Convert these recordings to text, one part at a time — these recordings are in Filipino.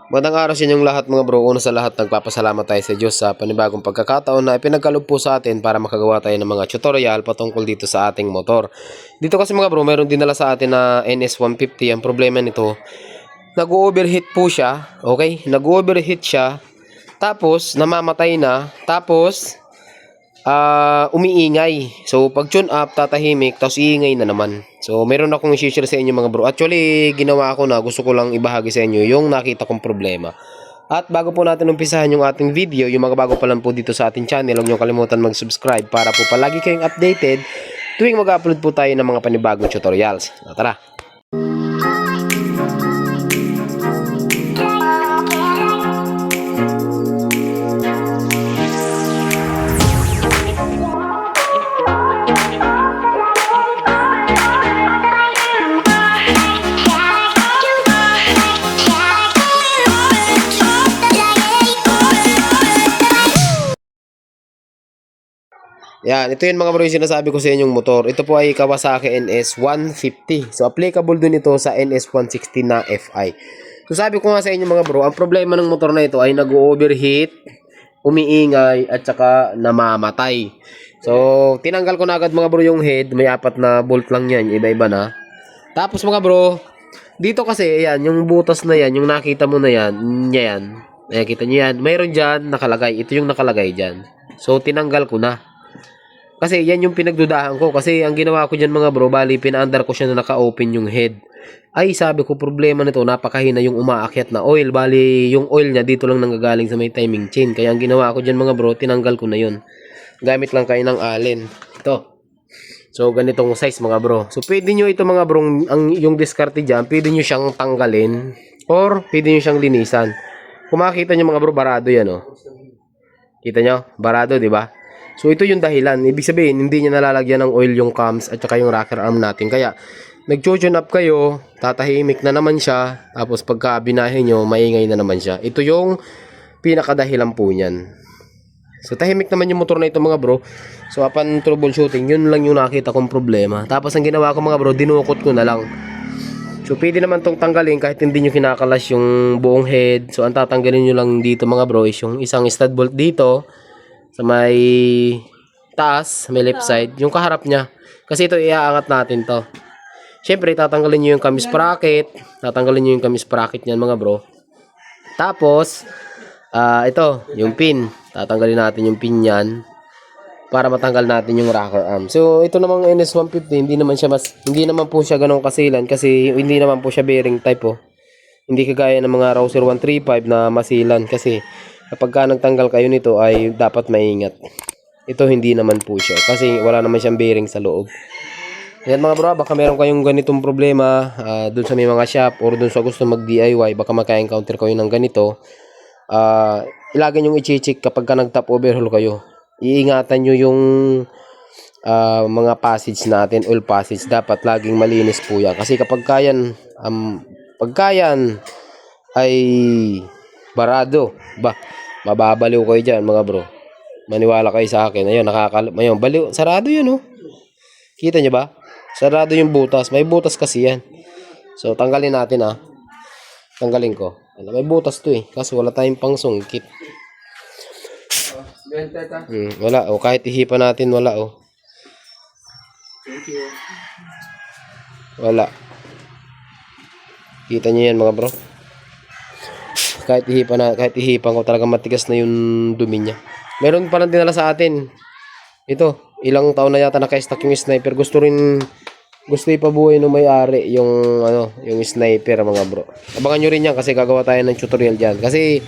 Magandang araw sa inyong lahat mga bro. Una sa lahat, nagpapasalamat tayo sa Diyos sa panibagong pagkakataon na ipinagkaloob po sa atin para makagawa tayo ng mga tutorial patungkol dito sa ating motor. Dito kasi mga bro, mayroon dinala sa atin na NS150. Ang problema nito, nag-overheat po siya. Okay? Nag-overheat siya. Tapos, namamatay na. Tapos, umiingay. So, pag tune up, tatahimik, tapos iingay na naman. So, meron akong i-share sa inyo mga bro. Actually, ginawa ko na, gusto ko lang ibahagi sa inyo yung nakita kong problema. At bago po natin umpisahan yung ating video, yung mga bago pa lang po dito sa ating channel, huwag niyo kalimutan mag-subscribe para po palagi kayong updated tuwing mag-upload po tayo ng mga panibagong tutorials. Tara! Yan, ito yun mga bro yung sinasabi ko sa inyong motor. Ito po ay Kawasaki NS150. So, applicable dun ito sa NS160 na FI. So, sabi ko nga sa inyo mga bro, ang problema ng motor na ito ay nag-overheat, umiingay, at saka namamatay. So, tinanggal ko na agad mga bro yung head. May 4 na bolt lang yan, iba-iba na. Tapos mga bro, dito kasi, ayan, yung butas na yan, yung nakita mo na yan, yan. Ayan, kita nyo yan. Mayroon dyan nakalagay. Ito yung nakalagay dyan. So, tinanggal ko na. Kasi yan yung pinagdudahan ko. Kasi ang ginawa ko dyan mga bro, bali pinaandar ko siya na naka-open yung head. Ay sabi ko problema nito, napakahina yung umaakyat na oil. Bali yung oil niya dito lang nanggagaling sa may timing chain. Kaya ang ginawa ko dyan mga bro, tinanggal ko na yun. Gamit lang kayo ng allen. Ito. So ganitong size mga bro. So pwede nyo ito mga bro, yung diskarte dyan, pwede nyo siyang tanggalin. Or pwede nyo siyang linisan. Kung makikita nyo mga bro, barado yan oh. Kita nyo? Barado di ba? So ito yung dahilan. Ibig sabihin, hindi niya nalalagyan ng oil yung cams at saka yung rocker arm natin. Kaya, nag-tune up kayo, tatahimik na naman siya. Tapos pagka binahin nyo, maingay na naman siya. Ito yung pinakadahilan po niyan. So tahimik naman yung motor na ito mga bro. So upon troubleshooting, yun lang yung nakita kong problema. Tapos ang ginawa ko mga bro, dinukot ko na lang. So pwede naman tong tanggalin kahit hindi nyo kinakalas yung buong head. So ang tatanggalin nyo lang dito mga bro is yung isang stud bolt dito sa may taas, may left side, yung kaharap niya. Kasi ito iaangat natin to. Syempre tatanggalin niyo yung camis sprocket, tatanggalin niyo yung camis sprocket niyan mga bro. Tapos ito, yung pin. Tatanggalin natin yung pin niyan para matanggal natin yung rocker arm. So ito namang NS150, hindi naman po siya ganong kasilan kasi hindi naman po siya bearing type oh. Hindi kagaya ng mga Rouser 135 na masilan kasi kapag ka nagtanggal kayo nito ay dapat maingat. Ito hindi naman po siya kasi wala naman siyang bearing sa loob. Yan mga bro, baka meron kayong ganitong problema dun sa may mga shop or dun sa gusto mag DIY, baka maka-encounter kayo ng ganito. Ilagay nyo i-check kapag ka nag-top overhaul kayo. Iingatan nyo yung mga passage natin, oil passage. Dapat laging malinis po yan. Kasi kapag kayan, ay barado, mababaliw kayo dyan mga bro. Maniwala kayo sa akin. Ayun, ayun, baliw. Sarado yun oh. Kita nyo ba? Sarado yung butas. May butas kasi yan. So tanggalin natin ah. Tanggalin ko. May butas to eh. Kasi wala tayong pang sungkit. Wala oh. Kahit ihipan natin wala oh. Wala. Kita nyo yan mga bro. Kahit ihipan ko talaga matigas na yung dumi niya. Meron pa lang dinala sa atin. Ito, ilang taon na yata naka-stock yung sniper. Gusto ipabuhay ng may-ari yung yung sniper mga bro. Abangan nyo rin yan kasi gagawa tayo ng tutorial diyan. Kasi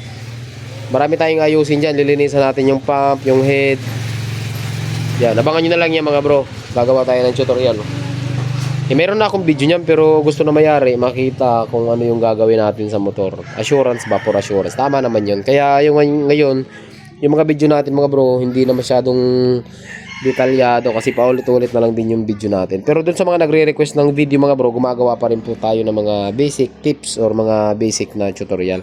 marami tayong ayusin diyan. Lilinisan natin yung pump, yung head. Yan, abangan nyo na lang yan mga bro. Gagawa tayo ng tutorial. Meron na akong video niyan pero gusto na may-ari makita kung ano yung gagawin natin sa motor. Assurance ba for assurance. Tama naman yun. Kaya yung ngayon, yung mga video natin mga bro, hindi na masyadong detalyado kasi paulit-ulit na lang din yung video natin. Pero dun sa mga nagre-request ng video mga bro, gumagawa pa rin po tayo ng mga basic tips or mga basic na tutorial.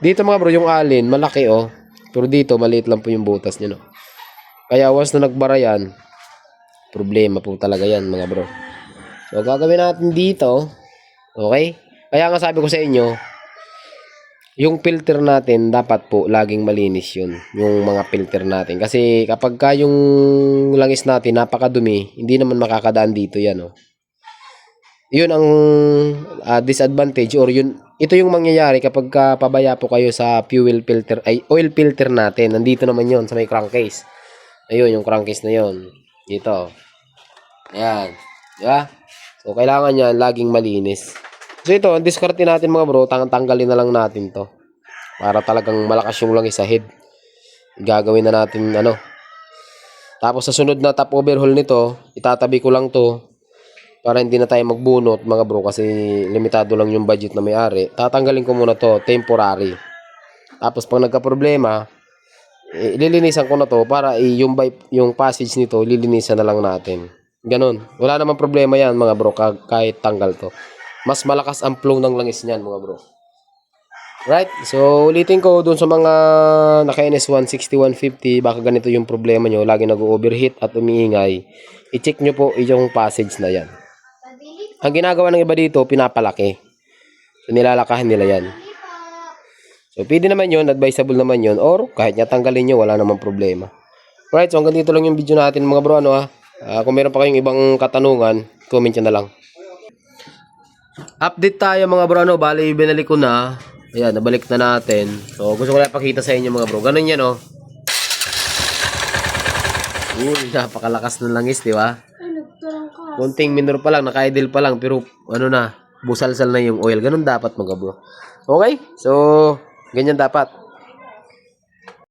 Dito mga bro, yung alin, malaki oh. Pero dito, maliit lang po yung butas nyo no. Kaya once na nagbara yan, problema po talaga yan mga bro. So gagawin natin dito, okay? Kaya nga sabi ko sa inyo, yung filter natin dapat po laging malinis yun, yung mga filter natin. Kasi kapag ka yung langis natin napakadumi, hindi naman makakadaan dito yan, oh. Yun ang disadvantage or yun, ito yung mangyayari kapag ka pabaya po kayo sa fuel filter, ay oil filter natin. Nandito naman yun sa may crankcase. Ayun, yung crankcase na yun. Dito. Ayan. Diba? So, kailangan yan laging malinis. So, ito, ang diskarte natin mga bro, tanggalin na lang natin to. Para talagang malakas yung langis sa head. Gagawin na natin, ano. Tapos, sa sunod na top overhaul nito, itatabi ko lang to. Para hindi na tayo magbunot, mga bro, kasi limitado lang yung budget na may-ari. Tatanggalin ko muna to, temporary. Tapos, pag nagka-problema, ililinisan ko na to para yung passage nito, ililinisan na lang natin. Ganon. Wala namang problema yan, mga bro, kahit tanggal to. Mas malakas ang flow ng langis niyan, mga bro. Right? So, ulitin ko dun sa mga naka-NS 160, 150, baka ganito yung problema nyo, lagi nag-overheat at umiingay. I-check nyo po yung passage na yan. Ang ginagawa ng iba dito, pinapalaki. So, nilalakahan nila yan. So, pwede naman yun, advisable naman yun, or kahit nga tanggalin nyo, wala namang problema. Right, so hanggang dito lang yung video natin, mga bro, ano ha. Kung meron pa kayong ibang katanungan, comment nyo na lang. Update tayo, mga bro, ano, bali, binalik ko na. Ayan, nabalik na natin. So, gusto ko lang pakita sa inyo, mga bro. Ganun yan, oh. Napakalakas ng langis, di ba? Kunting minor pa lang, naka-idle pa lang, pero ano na, busalsal na yung oil. Ganun dapat, mga bro. Okay? So, ganyan dapat.